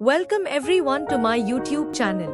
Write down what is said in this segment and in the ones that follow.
Welcome everyone to my YouTube channel.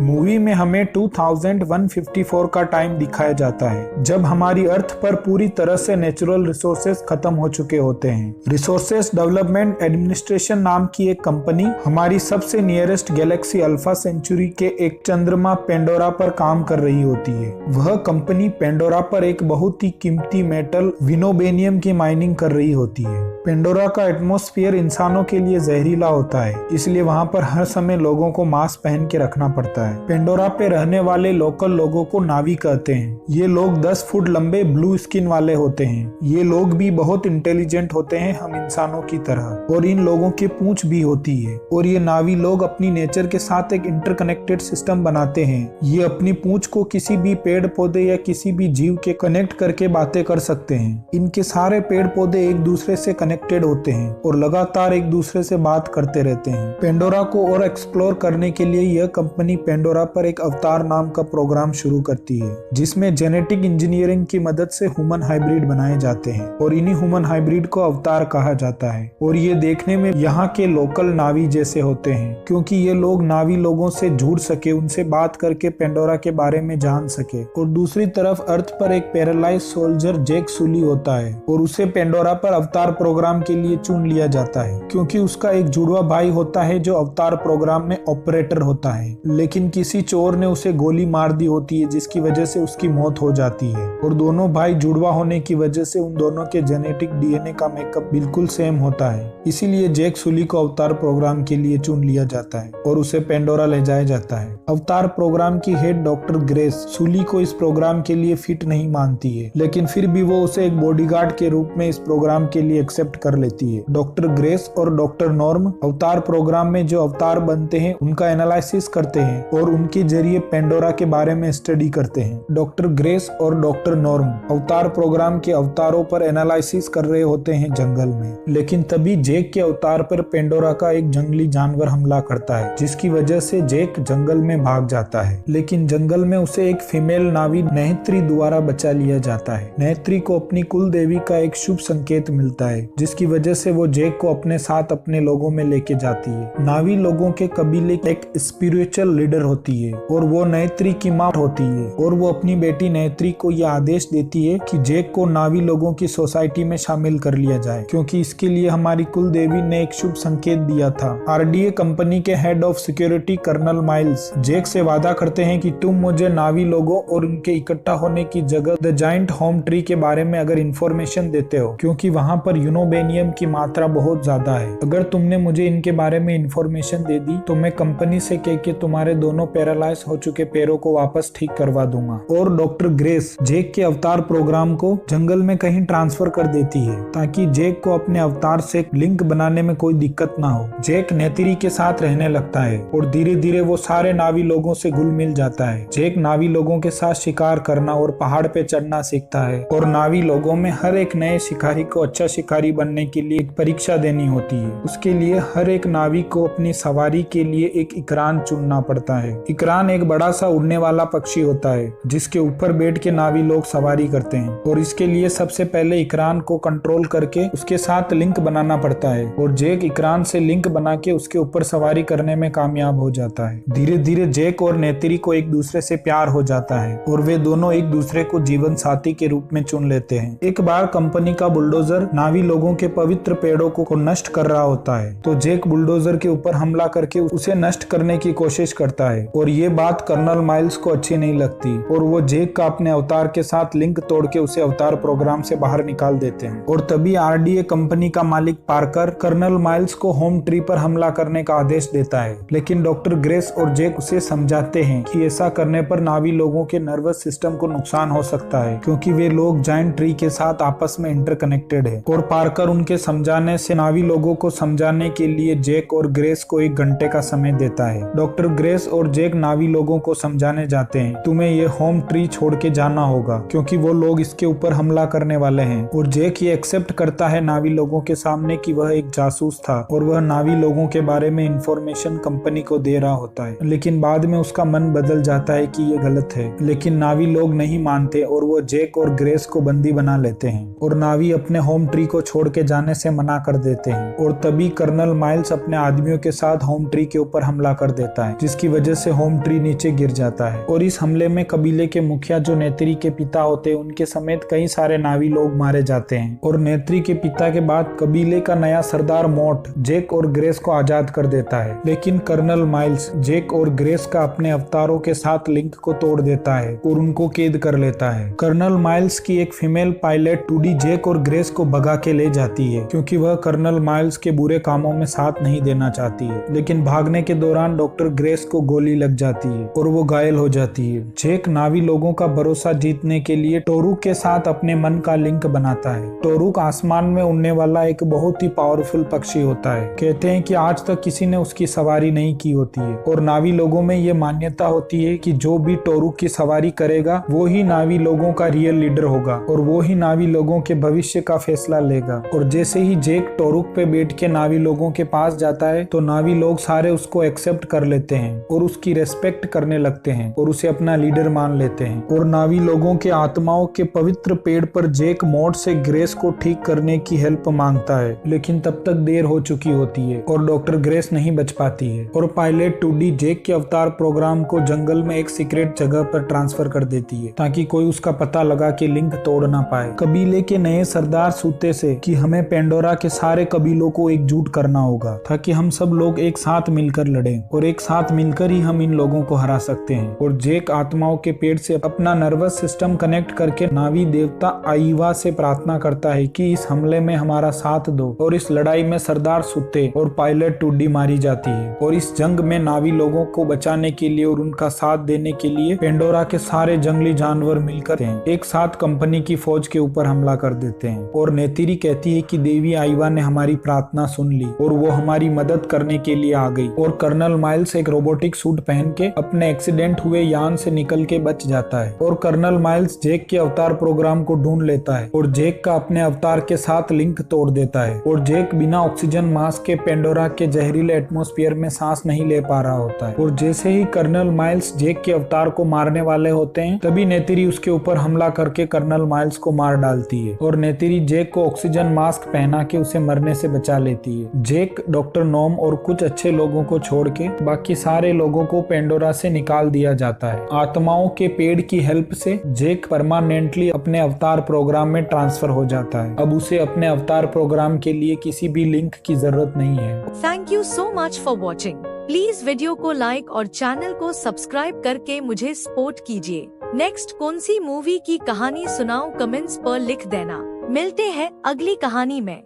Movie में हमें 2154 का टाइम दिखाया जाता है जब हमारी अर्थ पर पूरी तरह से नेचुरल रिसोर्सेज खत्म हो चुके होते हैं। रिसोर्सेज डेवलपमेंट एडमिनिस्ट्रेशन नाम की एक कंपनी हमारी सबसे नियरेस्ट गैलेक्सी अल्फा सेंचुरी के एक चंद्रमा पेंडोरा पर काम कर रही होती है। वह कंपनी पेंडोरा पर एक बहुत ही कीमती मेटल विनोबेनियम की माइनिंग कर रही होती है। पेंडोरा का एटमॉस्फेयर इंसानों के लिए जहरीला होता है, इसलिए वहाँ पर हर समय लोगों को मास्क पहन के रखना पड़ता है। पेंडोरा पे रहने वाले लोकल लोगों को नावी कहते हैं। ये लोग 10 फुट लंबे ब्लू स्किन वाले होते हैं। ये लोग भी बहुत इंटेलिजेंट होते हैं हम इंसानों की तरह, और इन लोगों की पूंछ भी होती है। और ये नावी लोग अपनी नेचर के साथ एक इंटरकनेक्टेड सिस्टम बनाते हैं। ये अपनी पूंछ को किसी भी पेड़ पौधे या किसी भी जीव के कनेक्ट करके बातें कर सकते हैं। इनके सारे पेड़ पौधे एक दूसरे से कनेक्टेड होते हैं और लगातार एक दूसरे से बात करते रहते हैं। पेंडोरा को और एक्सप्लोर करने के लिए यह कंपनी पेंडोरा पर एक अवतार नाम का प्रोग्राम शुरू करती है, जिसमें जेनेटिक इंजीनियरिंग की मदद से ह्यूमन हाइब्रिड बनाए जाते हैं और इन्हीं ह्यूमन हाइब्रिड को अवतार कहा जाता है। और ये देखने में यहाँ के लोकल नावी जैसे होते हैं, क्योंकि ये लोग नावी लोगों से जुड़ सके, उनसे बात करके पेंडोरा के बारे में जान सके। और दूसरी तरफ अर्थ पर एक पैरालाइज सोल्जर जैक सुली होता है और उसे पेंडोरा पर अवतार प्रोग्राम के लिए चुन लिया जाता है, क्योंकि उसका एक जुड़वा भाई होता है जो अवतार प्रोग्राम में ऑपरेटर होता है। लेकिन किसी चोर ने उसे गोली मार दी होती है, जिसकी वजह से उसकी मौत हो जाती है। और दोनों भाई जुड़वा होने की वजह से उन दोनों के जेनेटिक डीएनए का मेकअप बिल्कुल सेम होता है। इसीलिए जैक सुली को अवतार प्रोग्राम के लिए चुन लिया जाता है और उसे पेंडोरा ले जाया जाता है। अवतार प्रोग्राम की हेड डॉक्टर ग्रेस सुली को इस प्रोग्राम के लिए फिट नहीं मानती है, लेकिन फिर भी वो उसे एक बॉडीगार्ड के रूप में इस प्रोग्राम के लिए एक्सेप्ट कर लेती है। डॉक्टर ग्रेस और डॉक्टर नॉर्म अवतार प्रोग्राम में जो अवतार बनते हैं उनका एनालिसिस करते हैं और उनके जरिए पेंडोरा के बारे में स्टडी करते हैं। डॉक्टर ग्रेस और डॉक्टर नॉर्म अवतार प्रोग्राम के अवतारों पर एनालिसिस कर रहे होते हैं जंगल में, लेकिन तभी जेक के अवतार पर पेंडोरा का एक जंगली जानवर हमला करता है, जिसकी वजह से जेक जंगल में भाग जाता है। लेकिन जंगल में उसे एक फीमेल नावी नेहत्री द्वारा बचा लिया जाता है। नेहत्री को अपनी कुल देवी का एक शुभ संकेत मिलता है, जिसकी वजह से वो जेक को अपने साथ अपने लोगों में लेके जाती है। नावी लोगों के कबीले की एक स्पिरिचुअल लीडर होती है और वो नेत्री की मां होती है, और वो अपनी बेटी नेत्री को यह आदेश देती है कि जेक को नावी लोगों की सोसाइटी में शामिल कर लिया जाए, क्योंकि इसके लिए हमारी कुल देवी ने एक शुभ संकेत दिया था। आरडीए कंपनी के head of security colonel Miles Jake से वादा करते हैं कि तुम मुझे नावी लोगों और उनके इकट्ठा होने की जगह द जाइंट होम ट्री के बारे में अगर इंफॉर्मेशन देते हो, क्योंकि वहाँ पर यूनोबेनियम की मात्रा बहुत ज्यादा है। अगर तुमने मुझे इनके बारे में इंफॉर्मेशन दे दी तो मैं कंपनी से कह के तुम्हारे दोनों पैरालाइज हो चुके पैरों को वापस ठीक करवा दूंगा। और डॉक्टर ग्रेस जेक के अवतार प्रोग्राम को जंगल में कहीं ट्रांसफर कर देती है, ताकि जेक को अपने अवतार से लिंक बनाने में कोई दिक्कत ना हो। जेक नेत्री के साथ रहने लगता है और धीरे धीरे वो सारे नावी लोगों से घुल मिल जाता है। जेक नावी लोगों के साथ शिकार करना और पहाड़ पे चढ़ना सीखता है, और नावी लोगों में हर एक नए शिकारी को अच्छा शिकारी बनने के लिए एक परीक्षा देनी होती है। उसके लिए हर एक नावी को अपनी सवारी के लिए एक इकरान चुनना पड़ता है। इकरान एक बड़ा सा उड़ने वाला पक्षी होता है, जिसके ऊपर बैठ के नावी लोग सवारी करते हैं, और इसके लिए सबसे पहले इकरान को कंट्रोल करके उसके साथ लिंक बनाना पड़ता है। और जेक इकरान से लिंक बना के उसके ऊपर सवारी करने में कामयाब हो जाता है। धीरे धीरे जेक और नेत्री को एक दूसरे से प्यार हो जाता है और वे दोनों एक दूसरे को जीवन साथी के रूप में चुन लेते हैं। एक बार कंपनी का बुलडोजर नावी लोगों के पवित्र पेड़ों को नष्ट कर रहा होता है, तो जेक बुलडोजर के ऊपर हमला करके उसे नष्ट करने की कोशिश करता है, और ये बात कर्नल माइल्स को अच्छी नहीं लगती और वो जेक का अपने अवतार के साथ लिंक तोड़ के उसे अवतार प्रोग्राम से बाहर निकाल देते हैं। और तभी आरडीए कंपनी का मालिक पार्कर कर्नल माइल्स को होम ट्री पर हमला करने का आदेश देता है, लेकिन डॉक्टर ग्रेस और जेक उसे समझाते हैं कि ऐसा करने पर नावी लोगों के नर्वस सिस्टम को नुकसान हो सकता है, क्योंकि वे लोग जायंट ट्री के साथ आपस में इंटरकनेक्टेड है। और पार्कर उनके समझाने से नावी लोगों को समझाने के लिए जेक और ग्रेस को 1 घंटे का समय देता है। डॉक्टर ग्रेस और जेक नावी लोगों को समझाने जाते हैं तुम्हें ये होम ट्री छोड़ के जाना होगा क्योंकि वो लोग इसके ऊपर हमला करने वाले हैं। और जेक ये एक्सेप्ट करता है नावी लोगों के सामने कि वह एक जासूस था और वह नावी लोगों के बारे में इंफॉर्मेशन कंपनी को दे रहा होता है। लेकिन बाद में उसका मन बदल जाता है कि ये गलत है। लेकिन नावी लोग नहीं मानते और वो जेक और ग्रेस को बंदी बना लेते हैं और नावी अपने होम ट्री को छोड़ के जाने से मना कर देते हैं। और तभी कर्नल माइल्स अपने आदमियों के साथ होम ट्री के ऊपर हमला कर देता है जिसकी वजह से होम ट्री नीचे गिर जाता है। और इस हमले में कबीले के मुखिया जो नेत्री के पिता होते हैं उनके समेत कई सारे नावी लोग मारे जाते हैं। और नेत्री के पिता के बाद कबीले का नया सरदार मोट जेक और ग्रेस को आजाद कर देता है। लेकिन कर्नल माइल्स जेक और ग्रेस का अपने अवतारों के साथ लिंक को तोड़ देता है और उनको कैद कर लेता है। कर्नल माइल्स की एक फीमेल पायलट टूडी जेक और ग्रेस को भगा के ले जाती है क्योंकि वह कर्नल माइल्स के बुरे कामों में साथ नहीं देना चाहती है। लेकिन भागने के दौरान डॉक्टर ग्रेस को गोली लग जाती है और वो घायल हो जाती है। जेक नावी लोगों का भरोसा जीतने के लिए टोरुक के साथ अपने मन का लिंक बनाता है। टोरुक आसमान में उड़ने वाला एक बहुत ही पावरफुल पक्षी होता है। कहते हैं कि आज तक किसी ने उसकी सवारी नहीं की होती है और नावी लोगों में ये मान्यता होती है कि जो भी टोरुक की सवारी करेगा वो ही नावी लोगों का रियल लीडर होगा और वो ही नावी लोगों के भविष्य का फैसला लेगा। और जैसे ही जेक टोरुक पे बैठ के नावी लोगों के पास जाता है तो नावी लोग सारे उसको एक्सेप्ट कर लेते हैं और उसकी रेस्पेक्ट करने लगते हैं और उसे अपना लीडर मान लेते हैं। और नावी लोगों के आत्माओं के पवित्र पेड़ पर जेक मोट से ग्रेस को ठीक करने की हेल्प मांगता है। लेकिन तब तक देर हो चुकी होती है और डॉक्टर ग्रेस नहीं बच पाती है और पायलट टूडी जेक के अवतार प्रोग्राम को जंगल में एक सीक्रेट जगह पर ट्रांसफर कर देती है ताकि कोई उसका पता लगा के लिंक तोड़ ना पाए। कबीले के नए सरदार सूते से कि हमें पेंडोरा के सारे कबीलों को एकजुट करना होगा ताकि हम सब लोग एक साथ मिलकर लड़ें और एक साथ मिलकर ही हम इन लोगों को हरा सकते हैं। और जेक आत्माओं के पेड़ से अपना नर्वस सिस्टम कनेक्ट करके नावी देवता आईवा से प्रार्थना करता है कि इस हमले में हमारा साथ दो। और इस लड़ाई में सरदार सुते और पायलट टूडी मारी जाती है। और इस जंग में नावी लोगों को बचाने के लिए और उनका साथ देने के लिए पेंडोरा के सारे जंगली जानवर मिलकर एक साथ कंपनी की फौज के ऊपर हमला कर देते हैं। और नेत्री कहती है कि देवी आईवा ने हमारी प्रार्थना सुन ली और वो हमारी मदद करने के लिए आ गई। और कर्नल माइल्स एक रोबोटिक सूट पहन के अपने एक्सीडेंट हुए यान से निकल के बच जाता है। और कर्नल माइल्स जेक के अवतार प्रोग्राम को ढूंढ लेता है और जेक का अपने अवतार के साथ लिंक तोड़ देता है। और जेक बिना ऑक्सीजन मास्क के पेंडोरा के जहरीले एटमॉस्फेयर में सांस नहीं ले पा रहा होता है। और जैसे ही कर्नल माइल्स जेक के अवतार को मारने वाले होते हैं तभी नेत्री उसके ऊपर हमला करके कर्नल माइल्स को मार डालती है। और नेत्री जेक को ऑक्सीजन मास्क पहना के उसे मरने से बचा लेती है। जेक डॉक्टर नोम और कुछ अच्छे लोगों को छोड़ के बाकी सारे लोगों को पेंडोरा से निकाल दिया जाता है। आत्माओं के पेड़ की हेल्प से जेक परमानेंटली अपने अवतार प्रोग्राम में ट्रांसफर हो जाता है। अब उसे अपने अवतार प्रोग्राम के लिए किसी भी लिंक की जरूरत नहीं है। Thank you so much for watching. Please video को लाइक और चैनल को सब्सक्राइब करके मुझे सपोर्ट कीजिए। नेक्स्ट कौन सी मूवी की कहानी सुनाऊं कमेंट्स पर लिख देना। मिलते हैं अगली कहानी में।